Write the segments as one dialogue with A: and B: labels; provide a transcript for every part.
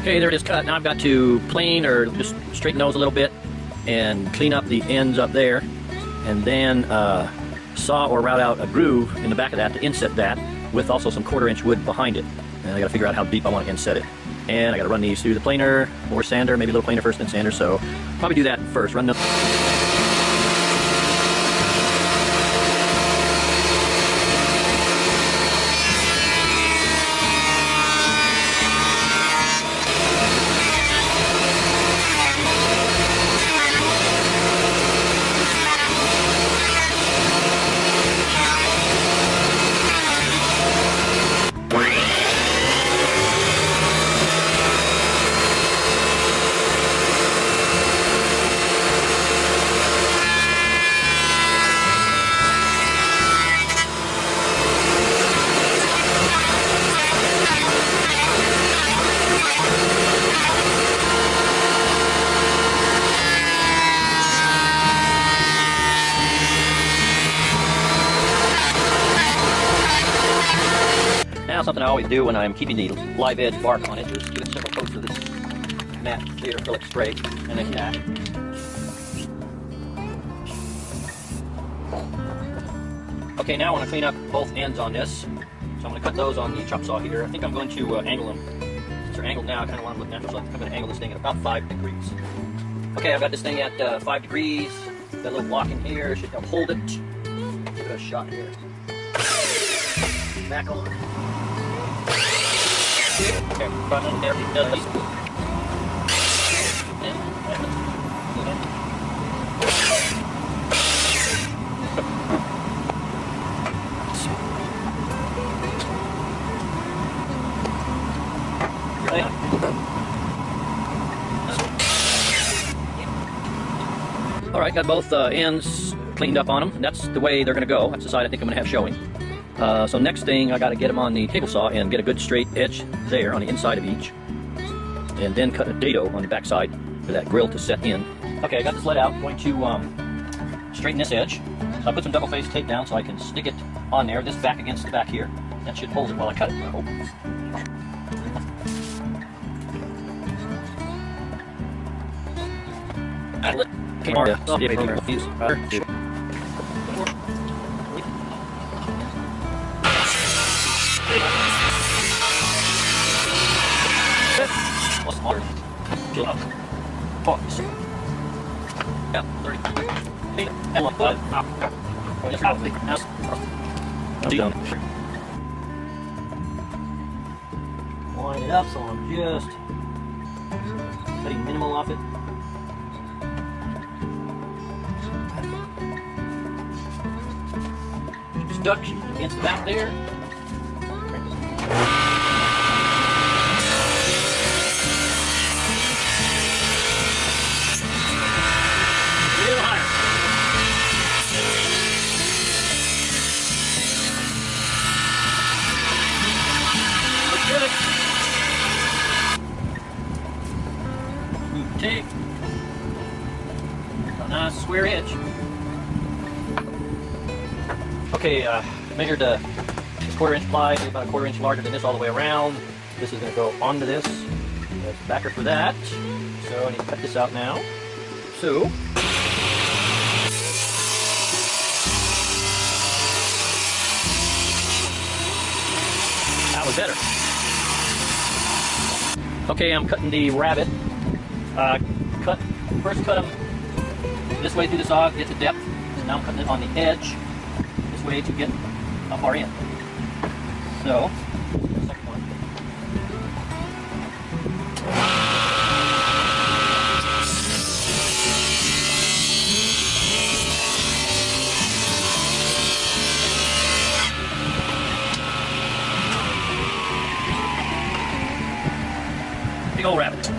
A: Okay, there it is cut. Now I've got to plane or just straighten those a little bit and clean up the ends up there, and then saw or route out a groove in the back of that to inset that with also some 1/4-inch wood behind it. And I got to figure out how deep I want to inset it. And I got to run these through the planer or sander, maybe a little planer first then sander, so probably do that first. Run the Now, something I always do when I'm keeping the live edge bark on it is give it several coats of this matte clear acrylic spray and then cap. Okay, now I want to clean up both ends on this, so I'm going to cut those on the chop saw here. I think I'm going to angle them. Since they're angled now, I kind of want to look natural, so I'm going to angle this thing at about 5 degrees. Okay, I've got this thing at 5 degrees. Got a little block in here, should help hold it. Give it a shot here. Back on. Okay, front there, it does. Alright, got both ends cleaned up on them. That's the way they're going to go. That's the side I think I'm going to have showing. So next thing, I got to get them on the table saw and get a good straight edge there on the inside of each, and then cut a dado on the back side for that grill to set in. Okay, I got this let out. I'm going to straighten this edge. So I put some double face tape down so I can stick it on there, this back against the back here. That should hold it while I cut it, I hope. Line it up so I'm just cutting minimal off it. Stuck against the back there. Take a nice square edge. Okay, measured a 1/4-inch ply, about a 1/4 inch larger than this all the way around. This is going to go onto this. That's the backer for that. So I need to cut this out now. So that was better. Okay, I'm cutting the rabbet. First cut them this way through the saw, get the depth. Now I'm cutting it on the edge this way to get up our end. So, second one. Big old rabbit.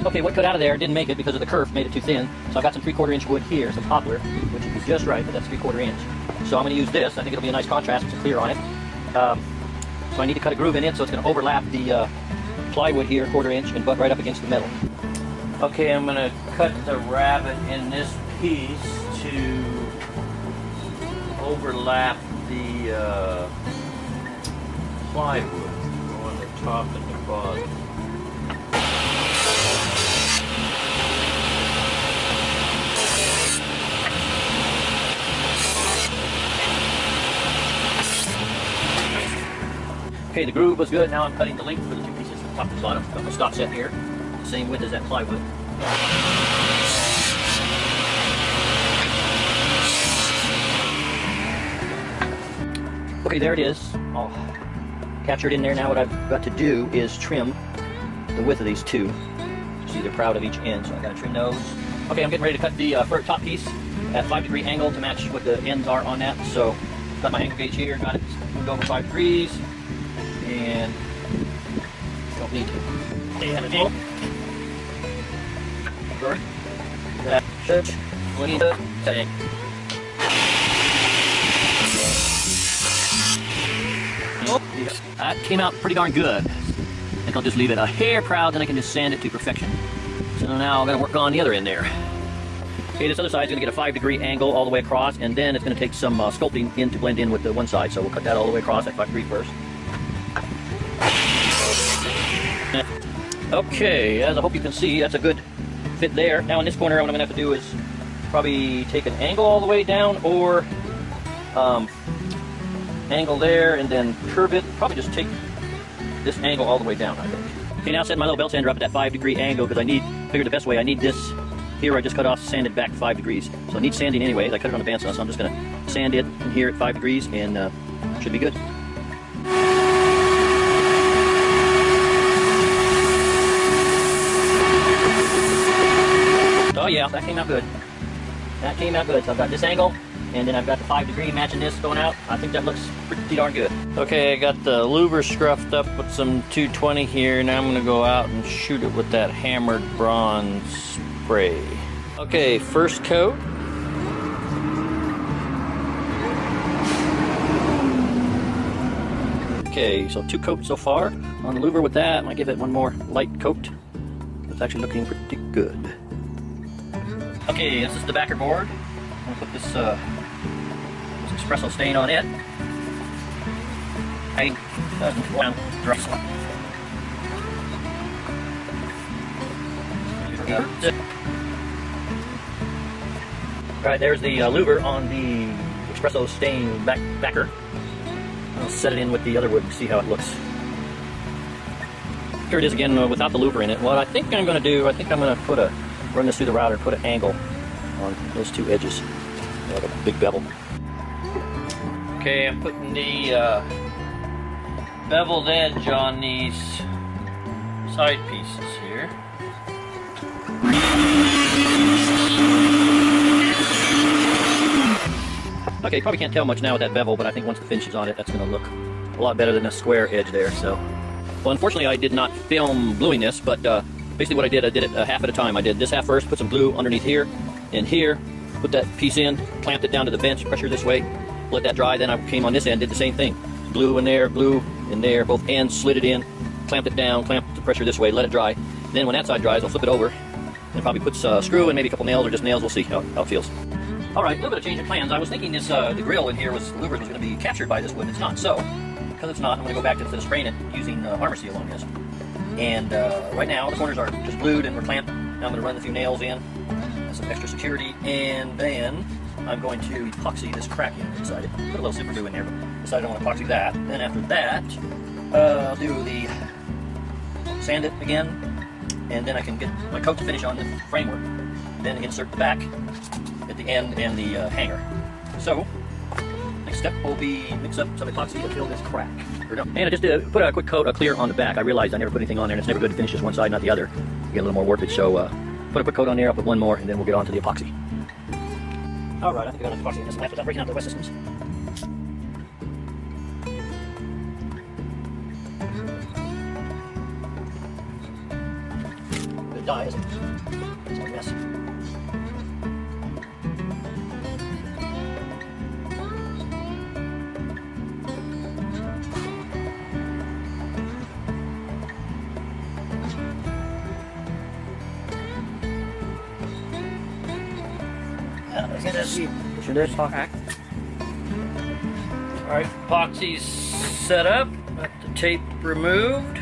A: Okay, what cut out of there didn't make it because of the kerf, made it too thin. So I got some 3/4 inch wood here, some poplar, which would be just right, but that's 3/4 inch. So I'm going to use this. I think it'll be a nice contrast with some clear on it. So I need to cut a groove in it so it's going to overlap the plywood here, 1/4 inch, and butt right up against the metal.
B: Okay, I'm going to cut the rabbet in this piece to overlap the plywood on the top and the bottom.
A: Okay, the groove was good. Now I'm cutting the length for the two pieces from top to bottom. Got my stop set here, the same width as that plywood. Okay, there it is. All captured in there. Now what I've got to do is trim the width of these two. See, they're proud of each end, so I've got to trim those. Okay, I'm getting ready to cut the top piece at 5-degree angle to match what the ends are on that. So, got my angle gauge here, got it moved over 5 degrees, and don't need to stay at an angle. That should lean to setting. That came out pretty darn good. I think I'll just leave it a hair proud, then I can just sand it to perfection. So now I'm going to work on the other end there. Okay, this other side is going to get a 5-degree angle all the way across, and then it's going to take some sculpting in to blend in with the one side. So we'll cut that all the way across at 5 degree first. Okay, as I hope you can see, that's a good fit there. Now in this corner, what I'm going to have to do is probably take an angle all the way down, or angle there and then curve it. Probably just take this angle all the way down, I think. Okay, now set my little belt sander up at that 5-degree angle because I figured the best way, I need this here I just cut off, sanded back 5 degrees. So it needs sanding anyway. I cut it on the bandsaw, so I'm just going to sand it in here at 5 degrees and should be good. Oh yeah, that came out good. That came out good. So I've got this angle, and then I've got the 5-degree matching this going out. I think that looks pretty darn good.
B: Okay, I got the louver scruffed up with some 220 here. Now I'm going to go out and shoot it with that hammered bronze spray. Okay, first coat.
A: Okay, so 2 coats so far on the louver with that. Might give it one more light coat. It's actually looking pretty good. Okay, this is the backer board. I'm going to put this espresso stain on it. Alright, there's the louver on the espresso stain backer. I'll set it in with the other wood and see how it looks. Here it is again without the louver in it. What I think I'm going to do, I think I'm going to run this through the router and put an angle on those 2 edges. Like a big bevel.
B: Okay, I'm putting the beveled edge on these side pieces here.
A: Okay, you probably can't tell much now with that bevel, but I think once the finish is on it, that's going to look a lot better than a square edge there. So, well, unfortunately, I did not film bluing this, but basically what I did it half at a time. I did this half first, put some glue underneath here and here, put that piece in, clamped it down to the bench, pressure this way, let that dry. Then I came on this end, did the same thing. Glue in there, both ends, slid it in, clamped it down, clamped the pressure this way, let it dry. Then when that side dries, I'll flip it over and probably put a screw and maybe a couple nails or just nails. We'll see how it feels. All right, a little bit of change of plans. I was thinking this the grill in here was louvered was going to be captured by this wood. It's not. So, because it's not, I'm going to go back to instead of spraying it using Armor Seal on this. And right now the corners are just glued and we're clamped. Now I'm going to run a few nails in, some extra security, and then I'm going to epoxy this crack in inside it. Put a little super glue in there, but decided I want to epoxy that. Then after that, I'll do the sand it again, and then I can get my coat to finish on the framework. Then insert the back at the end and the hanger. So, next step will be mix up some epoxy to fill this crack. And I just put a quick coat of clear on the back. I realized I never put anything on there, and it's never good to finish just one side, not the other. You get a little more warpage, so put a quick coat on there, I'll put one more, and then we'll get on to the epoxy. Alright, I think I got enough epoxy in this left without breaking out the West Systems. Good dye, isn't it? It's a mess.
B: Alright, epoxy's set up, got the tape removed.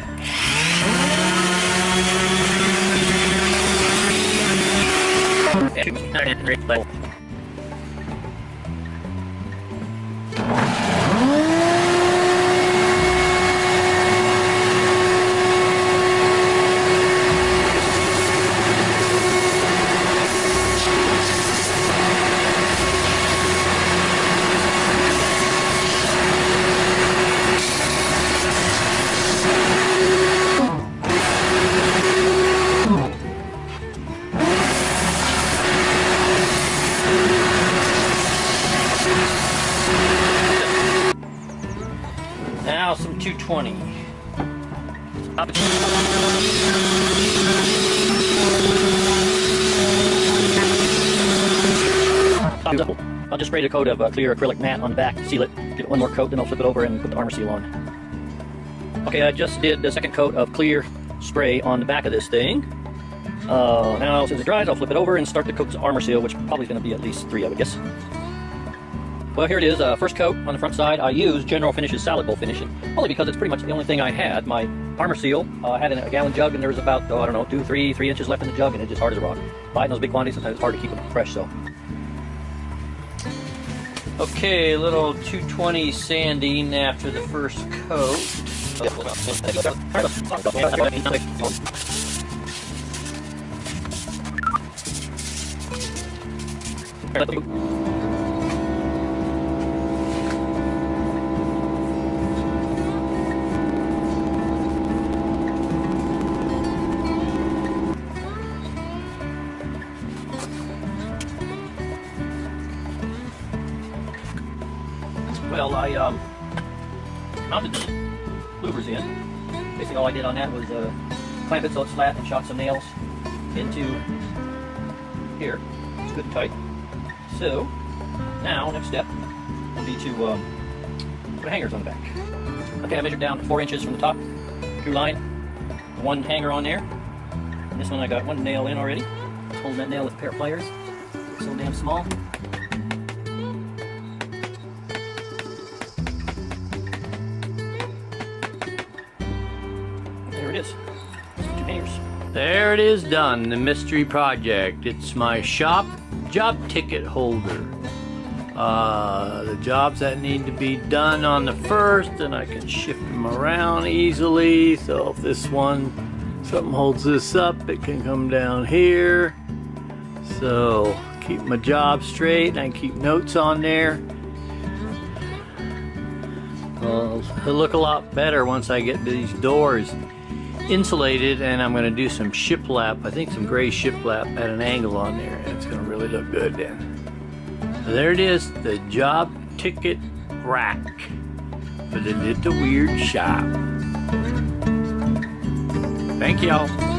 B: 220.
A: I'll just spray a coat of clear acrylic matte on the back, seal it, give it one more coat, then I'll flip it over and put the armor seal on. Okay, I just did the second coat of clear spray on the back of this thing. Now, since it dries, I'll flip it over and start the coats of armor seal, which probably is going to be at least 3, I would guess. Well, here it is, first coat on the front side. I used General Finishes Salad Bowl finishing, only because it's pretty much the only thing I had. My armor seal I had in a gallon jug, and there was about, I don't know, 3 inches left in the jug, and it's just hard as a rock. Buying those big quantities, sometimes it's hard to keep them fresh, so.
B: Okay, a little 220 sanding after the first coat.
A: Well, I mounted the louvers in. Basically all I did on that was clamp it so it's flat and shot some nails into here. It's good and tight. So, now, next step will be to put hangers on the back. Okay, I measured down 4 inches from the top, drew line, one hanger on there. And this one I got one nail in already. Holding that nail with a pair of pliers. It's so damn small.
B: There it is done, the mystery project. It's my shop job ticket holder. The jobs that need to be done on the first, and I can shift them around easily. So if this one, something holds this up, it can come down here. So keep my job straight, and I keep notes on there. Well, it'll look a lot better once I get these doors insulated, and I'm going to do some shiplap. I think some gray shiplap at an angle on there, and it's going to really look good then. So there it is, the job ticket rack for the Little Weird Shop. Thank y'all.